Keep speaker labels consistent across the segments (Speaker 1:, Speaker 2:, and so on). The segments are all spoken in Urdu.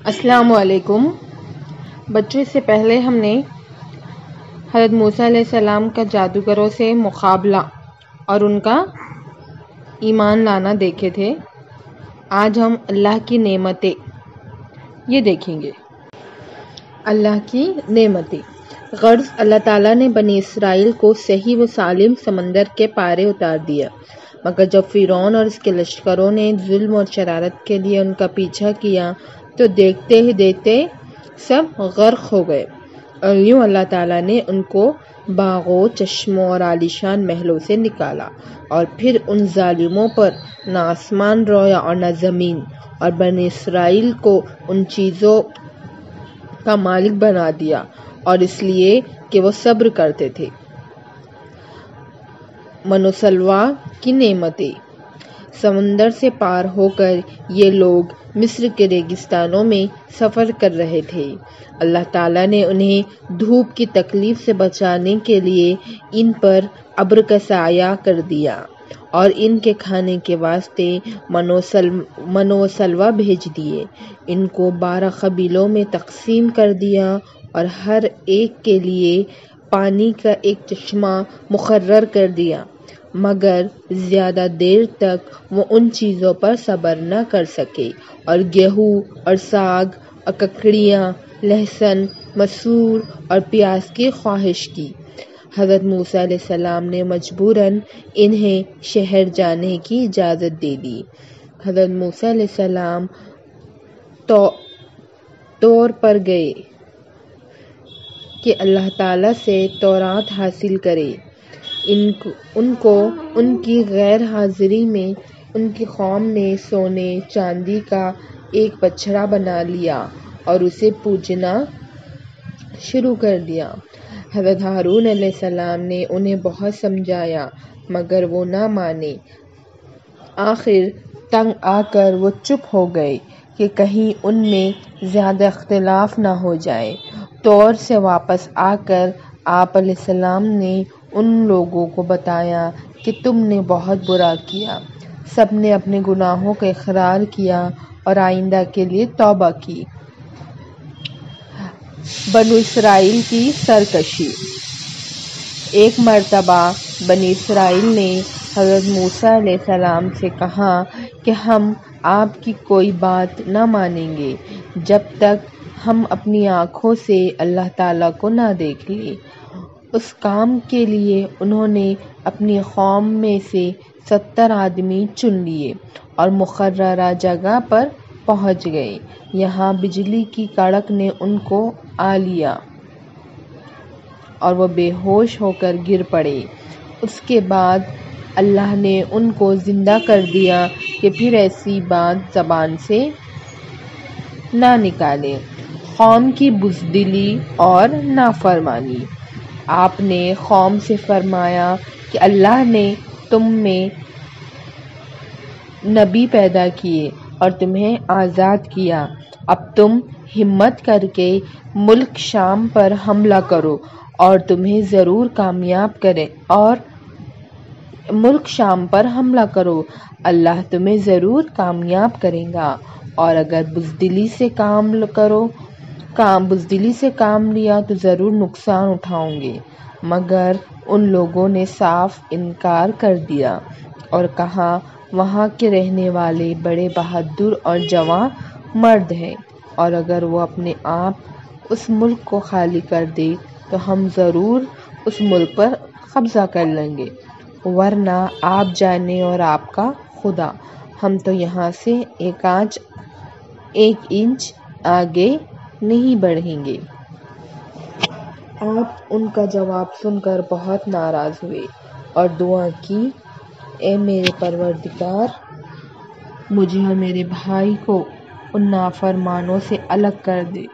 Speaker 1: السلام علیکم بچوں، اس سے پہلے ہم نے حضرت موسیٰ علیہ السلام کا جادوگروں سے مقابلہ اور ان کا ایمان لانا دیکھے تھے۔ آج ہم اللہ کی نعمتیں یہ دیکھیں گے۔ اللہ کی نعمتیں غرض اللہ تعالیٰ نے بنی اسرائیل کو صحیح و سالم سمندر کے پارے اتار دیا، مگر جب فرعون اور اس کے لشکروں نے ظلم اور شرارت کے لیے ان کا پیچھا کیا تو دیکھتے ہی دیکھتے سب غرق ہو گئے، اور یوں اللہ تعالیٰ نے ان کو باغوں، چشموں اور عالیشان محلوں سے نکالا، اور پھر ان ظالموں پر نہ آسمان رویا اور نہ زمین، اور بنی اسرائیل کو ان چیزوں کا مالک بنا دیا، اور اس لیے کہ وہ صبر کرتے تھے۔ من و سلویٰ کی نعمتیں سمندر سے پار ہو کر یہ لوگ مصر کے ریگستانوں میں سفر کر رہے تھے۔ اللہ تعالیٰ نے انہیں دھوپ کی تکلیف سے بچانے کے لیے ان پر ابر کا سایہ کر دیا، اور ان کے کھانے کے واسطے من و سلویٰ بھیج دیے۔ ان کو 12 قبیلوں میں تقسیم کر دیا، اور ہر ایک کے لیے پانی کا ایک چشمہ مقرر کر دیا، مگر زیادہ دیر تک وہ ان چیزوں پر صبر نہ کر سکے، اور گیہوں اور ساگ اور ککڑیاں، لہسن، مسور اور پیاز کی خواہش کی۔ حضرت موسیٰ علیہ السلام نے مجبوراً انہیں شہر جانے کی اجازت دے دی۔ حضرت موسیٰ علیہ السلام طور پر گئے کہ اللہ تعالیٰ سے تورات حاصل کرے۔ ان کو ان کی غیر حاضری میں ان کی قوم نے سونے چاندی کا ایک بچھڑا بنا لیا اور اسے پوجنا شروع کر دیا۔ حضرت ہارون علیہ السلام نے انہیں بہت سمجھایا، مگر وہ نہ مانے۔ آخر تنگ آ کر وہ چپ ہو گئے کہ کہیں ان میں زیادہ اختلاف نہ ہو جائے۔ طور سے واپس آ کر آپ علیہ السلام نے ان لوگوں کو بتایا کہ تم نے بہت برا کیا۔ سب نے اپنے گناہوں کا اقرار کیا اور آئندہ کے لیے توبہ کی۔ بنو اسرائیل کی سرکشی۔ ایک مرتبہ بنی اسرائیل نے حضرت موسیٰ علیہ السلام سے کہا کہ ہم آپ کی کوئی بات نہ مانیں گے جب تک ہم اپنی آنکھوں سے اللہ تعالیٰ کو نہ دیکھ لیں۔ اس کام کے لیے انہوں نے اپنی قوم میں سے 70 آدمی چن لیے اور مقررہ جگہ پر پہنچ گئے۔ یہاں بجلی کی کڑک نے ان کو آ لیا اور وہ بے ہوش ہو کر گر پڑے۔ اس کے بعد اللہ نے ان کو زندہ کر دیا کہ پھر ایسی بات زبان سے نہ نکالے۔ قوم کی بزدلی اور نافرمانی۔ آپ نے قوم سے فرمایا کہ اللہ نے تم میں نبی پیدا کیے اور تمہیں آزاد کیا، اب تم ہمت کر کے ملک شام پر حملہ کرو اور تمہیں ضرور کامیاب کرے اللہ تمہیں ضرور کامیاب کرے گا، اور اگر بزدلی سے کام لیا تو ضرور نقصان اٹھاؤں گے۔ مگر ان لوگوں نے صاف انکار کر دیا اور کہا وہاں کے رہنے والے بڑے بہادر اور جواں مرد ہیں، اور اگر وہ اپنے آپ اس ملک کو خالی کر دے تو ہم ضرور اس ملک پر قبضہ کر لیں گے، ورنہ آپ جانے اور آپ کا خدا، ہم تو یہاں سے ایک انچ آگے نہیں بڑھیں گے۔ آپ ان کا جواب سن کر بہت ناراض ہوئے اور دعا کی، اے میرے پروردگار، مجھے اور میرے بھائی کو ان نافرمانوں سے الگ کر دے۔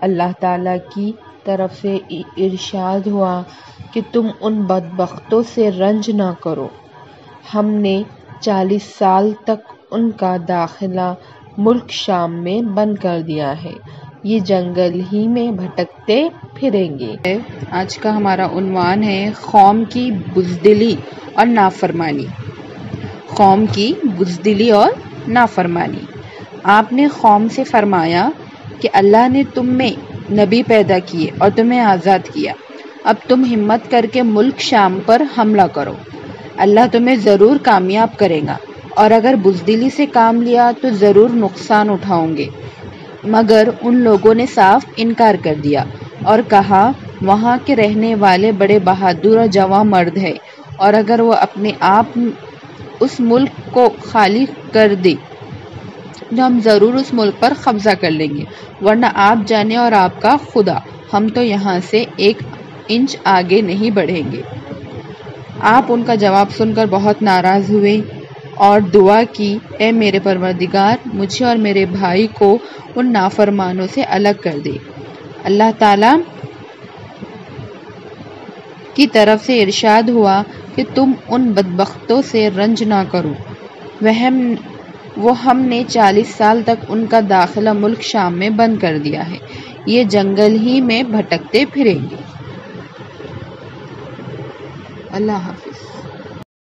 Speaker 1: اللہ تعالیٰ کی طرف سے ارشاد ہوا کہ تم ان بدبختوں سے رنج نہ کرو۔ ہم نے 40 سال تک ان کا داخلہ ملک شام میں بند کر دیا ہے، یہ جنگل ہی میں بھٹکتے پھریں گے۔
Speaker 2: آج کا ہمارا عنوان ہے قوم کی بزدلی اور نافرمانی۔ قوم کی بزدلی اور نافرمانی۔ آپ نے قوم سے فرمایا کہ اللہ نے تم میں نبی پیدا کیے اور تمہیں آزاد کیا، اب تم ہمت کر کے ملک شام پر حملہ کرو، اللہ تمہیں ضرور کامیاب کرے گا، اور اگر بزدلی سے کام لیا تو ضرور نقصان اٹھاؤں گے۔ مگر ان لوگوں نے صاف انکار کر دیا اور کہا وہاں کے رہنے والے بڑے بہادر اور جواں مرد ہیں، اور اگر وہ اپنے آپ اس ملک کو خالی کر دے تو ہم ضرور اس ملک پر قبضہ کر لیں گے، ورنہ آپ جانے اور آپ کا خدا، ہم تو یہاں سے 1 انچ آگے نہیں بڑھیں گے۔ آپ ان کا جواب سن کر بہت ناراض ہوئے اور دعا کی، اے میرے پروردگار، مجھے اور میرے بھائی کو ان نافرمانوں سے الگ کر دے۔ اللہ تعالیٰ کی طرف سے ارشاد ہوا کہ تم ان بدبختوں سے رنج نہ کرو، وہ ہم نے 40 سال تک ان کا داخلہ ملک شام میں بند کر دیا ہے، یہ جنگل ہی میں بھٹکتے پھریں گے۔ اللہ حافظ۔